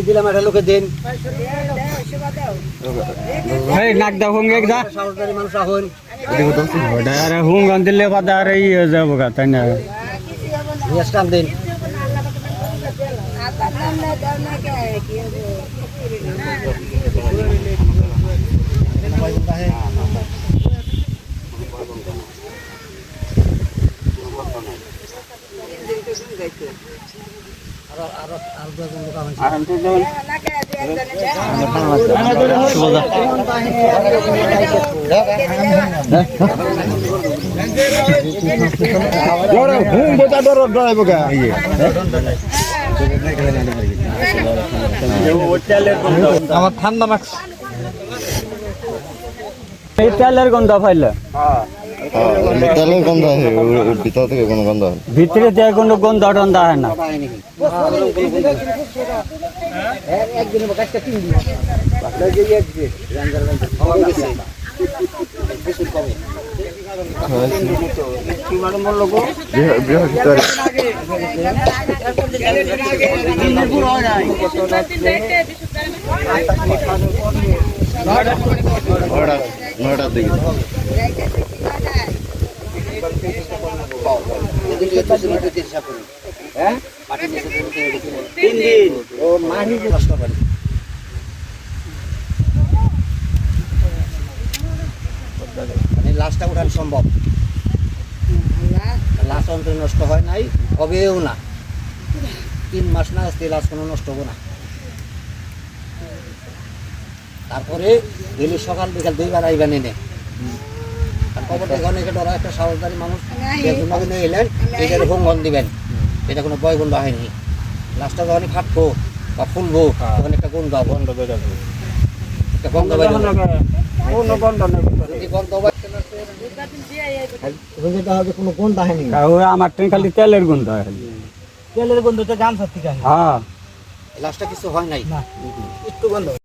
দিলাম একটা লোকে দিন নাক দাও হুঙ্গে যা সাহসদারি মানুষ আহন আরে হুঙ্গ দিলে কথা আর ই হয়ে যাবো গা তাই না নিয়ে দিন আমার ঠান্ডা লাগছে এই তেলের গন্ধ পাইলে তেলের গন্ধ আছে ভিতর থেকে কোনো গন্ধ হয় ভিতরে থেকে কোনো গন্ধ টন্ধ হয় না নয়টার দিকে লাশটা উঠানো সম্ভব লাশ অন্তরে নষ্ট হয় নাই হবেও না 3 মাস না আসতে লাশ কোনো নষ্ট হবে না তারপরে ডেলি সকাল বিকাল 2বার আইবেন এনে খবরটা অনেকে ডরা একটা সাহসদারি মানুষ নিয়ে এলেন এটার ভঙ্গন দিবেন এটা কোনো বয় গন্ধ হয়নি লাশটা যখন ফাটবো বা ফুলবো তখন একটা গন্ধ গন্ধ বেরোবে একটা গন্ধ বেরোবে কোনো গন্ধ হয়নি আমার ট্রেন খালি তেলের গন্ধ হয় তেলের গন্ধ তো গান সত্যি হ্যাঁ লাশটা কিছু হয় নাই একটু গন্ধ